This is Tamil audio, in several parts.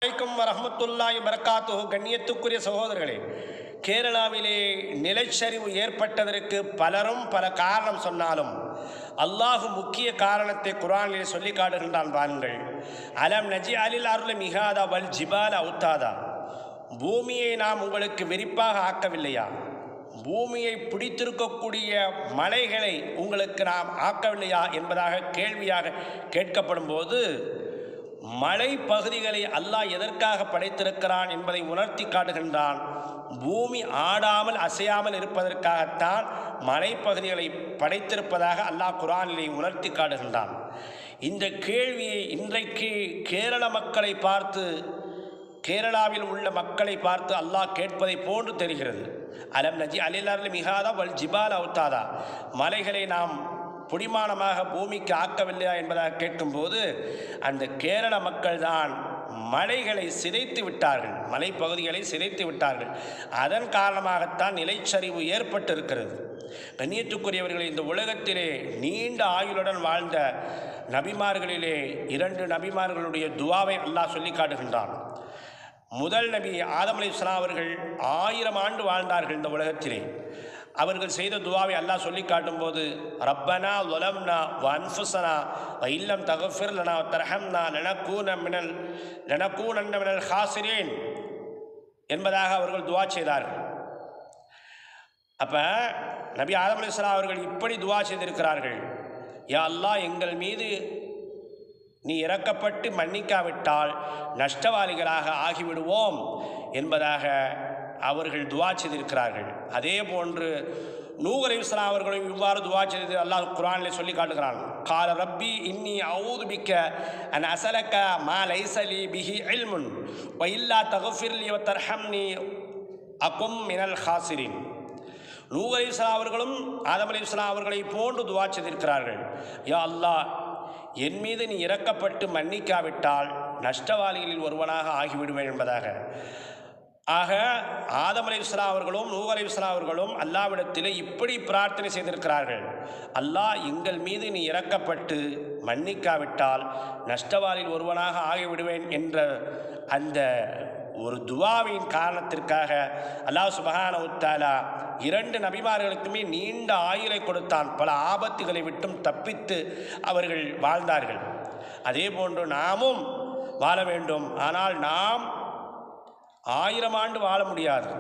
அலைக்கும் வரஹ்மத்துல்லாஹி வபரகாத்துஹு. கண்ணியத்துக்குரிய சகோதரர்களே, கேரளாவிலே நிலச்சரிவு ஏற்பட்டதற்கு பலரும் பல காரணம் சொன்னாலும் அல்லாஹ் முக்கிய காரணத்தை குர்ஆனிலே சொல்லி காட்டுகின்றான். பாருங்கள், அலம் நஜ்அலில் அர்ல மிஹாதா வல் ஜிபால அவுத்தாதா, பூமியை நாம் உங்களுக்கு விரிப்பாக ஆக்கவில்லையா? பூமியை பிடித்திருக்கக்கூடிய மலைகளை உங்களுக்கு நாம் ஆக்கவில்லையா என்பதாக கேள்வியாக கேட்கப்படும் போது, மலை பகுதிகளை அல்லாஹ் எதற்காக படைத்திருக்கிறான் என்பதை உணர்த்தி காட்டுகின்றான். பூமி ஆடாமல் அசையாமல் இருப்பதற்காகத்தான் மலைப்பகுதிகளை படைத்திருப்பதாக அல்லாஹ் குர்ஆனிலே உணர்த்தி காட்டுகின்றான். இந்த கேள்வியை இன்றைக்கு கேரள மக்களை பார்த்து, கேரளாவில் உள்ள மக்களை பார்த்து அல்லாஹ் கேட்பதை போன்று தெரிகிறது. அலம் நஜ்அலில் அர்ல மிஹாதா வல் ஜிபால அவுத்தாதா, மலைகளை நாம் புடிமானமாக பூமிக்கு ஆக்கவில்லையா என்பதாக கேட்கும்போது, அந்த கேரள மக்கள் தான் மலைகளை சிதைத்து விட்டார்கள், மலைப்பகுதிகளை சிதைத்து விட்டார்கள். அதன் காரணமாகத்தான் நிலச்சரிவு ஏற்பட்டிருக்கிறது. கண்ணியத்துக்குரியவர்கள், இந்த உலகத்திலே நீண்ட ஆயுளுடன் வாழ்ந்த நபிமார்களிலே 2 நபிமார்களுடைய துவாவை அல்லாஹ் சொல்லி காட்டுகின்றான். முதல் நபி ஆதம் அலைஹிஸ்ஸலாம் அவர்கள் 1000 ஆண்டு வாழ்ந்தார்கள் இந்த உலகத்திலே. அவர்கள் செய்த துவாவை அல்லாஹ் சொல்லி காட்டும்போது, ரப்பனா ظلمنا وانفسنا وان لم تغفر لنا وترحمنا لنكونن من الخاسرين என்பதாக அவர்கள் துவா செய்தார்கள். அப்ப நபி ஆதம் அலைஹிஸ்ஸலாம் அவர்கள் இப்படி துவா செய்திருக்கிறார்கள், யா அல்லாஹ், எங்கள் மீது நீ இறக்கப்பட்டு மன்னிக்காவிட்டால் நஷ்டவாளிகளாக ஆகிவிடுவோம் என்பதாக அவர்கள் துவா செய்திருக்கிறார்கள். அதே போன்று நூஹ் அலைஹிஸ்ஸலாம் அவர்களும் இவ்வாறு துவா செய்து அல்லாஹ் குர்ஆனிலே சொல்லி காட்டுகிறான். கால ரப்பி இன்னி அஊது பிக்க அன் அஸலக மா லைஸ லீ பிஹி இல்முன் வ இல்லா தக்ஃபிர் லீ வ தர்ஹம்னி அகும் மினல் ஹாசிரின். நூஹ் அலைஹிஸ்ஸலாம் அவர்களும் ஆதம் அலைஹிஸ்ஸலாம் அவர்களை போன்று துவா செய்திருக்கிறார்கள், யா அல்லாஹ், என் மீது நீ இறக்கப்பட்டு மன்னிக்காவிட்டால் நஷ்டவாளிகளில் ஒருவனாக ஆகிவிடுவேன் என்பதாக. ஆக ஆதம் அலைஹிஸ்ஸலாம் அவர்களும் நூஹ் அலைஹிஸ்ஸலாம் அவர்களும் அல்லாஹ்விடத்திலே இப்படி பிரார்த்தனை செய்திருக்கிறார்கள், அல்லாஹ், எங்கள் மீது நீ இறக்கப்பட்டு மன்னிக்காவிட்டால் நஷ்டவாளில் ஒருவனாக ஆகிவிடுவேன் என்ற அந்த ஒரு துவாவின் காரணத்திற்காக அல்லாஹ் சுப்ஹானஹு வ தஆலா 2 நபிமார்களுக்குமே நீண்ட ஆயுளை கொடுத்தான். பல ஆபத்துகளை விட்டும் தப்பித்து அவர்கள் வாழ்ந்தார்கள். அதே போன்று நாமும் வாழ வேண்டும். ஆனால் நாம் 1000 ஆண்டு வாழ முடியாது.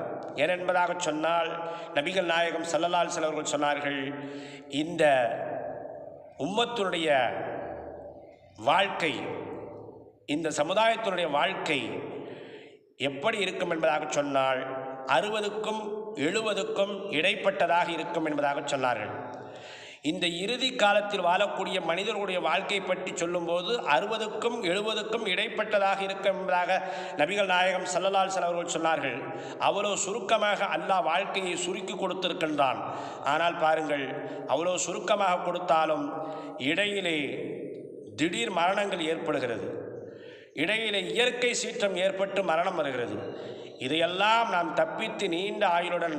ஏனென்பதாக சொன்னால், நபிகள் நாயகம் ஸல்லல்லாஹு அலைஹி வஸல்லம் அவர்கள் சொன்னார்கள், இந்த உம்மத்தினுடைய வாழ்க்கை, இந்த சமுதாயத்தினுடைய வாழ்க்கை எப்படி இருக்கும் என்பதாக சொன்னால் 60க்கும் 70க்கும் இடைப்பட்டதாக இருக்கும் என்பதாக சொன்னார்கள். இந்த இறுதி காலத்தில் வாழக்கூடிய மனிதர்களுடைய வாழ்க்கை பற்றி சொல்லும்போது 60க்கும் 70க்கும் இடைப்பட்டதாக இருக்கும் என்பதாக நபிகள் நாயகம் ஸல்லல்லாஹு அலைஹி வஸல்லம் அவர்கள் சொன்னார்கள். அவ்வளோ சுருக்கமாக அல்லாஹ் வாழ்க்கையை சுருக்கி கொடுத்திருக்கின்றான். ஆனால் பாருங்கள், அவ்வளோ சுருக்கமாக கொடுத்தாலும் இடையிலே திடீர் மரணங்கள் ஏற்படுகிறது, இடையிலே இயற்கை சீற்றம் ஏற்பட்டு மரணம் வருகிறது. இதையெல்லாம் நாம் தப்பித்து நீண்ட ஆயுளுடன்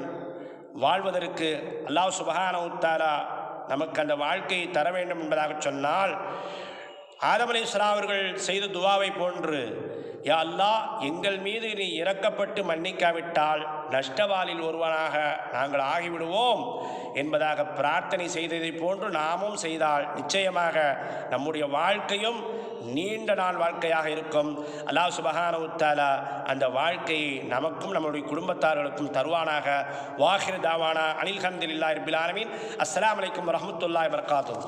வாழ்வதற்கு அல்லாஹ் சுப்ஹானஹு வ தஆலா நமக்கு அந்த வாழ்க்கையை தர வேண்டும் என்பதாக சொன்னால், ஆதம் அலைஹிஸ்ஸலாம் அவர்கள் செய்த துவாவை போன்று, யா அல்லாஹ், எங்கள் மீது நீ இறக்கப்பட்டு மன்னிக்காவிட்டால் நஷ்டவாளில் ஒருவனாக நாங்கள் ஆகிவிடுவோம் என்பதாக பிரார்த்தனை செய்ததை போன்று நாமும் செய்தால் நிச்சயமாக நம்முடைய வாழ்க்கையும் நீண்ட நாள் வாழ்க்கையாக இருக்கும். அல்லாஹ் சுப்ஹானஹு வ தஆலா அந்த வாழ்க்கையை நமக்கும் நம்முடைய குடும்பத்தார்களுக்கும் தருவானாக. வாஹிர் தாவானா அனில் ஹம்துலில்லாஹி ரப்பில் ஆலமீன். அஸ்ஸலாமு அலைக்கும் வரஹ்மத்துல்லாஹி வபரகாத்துஹு.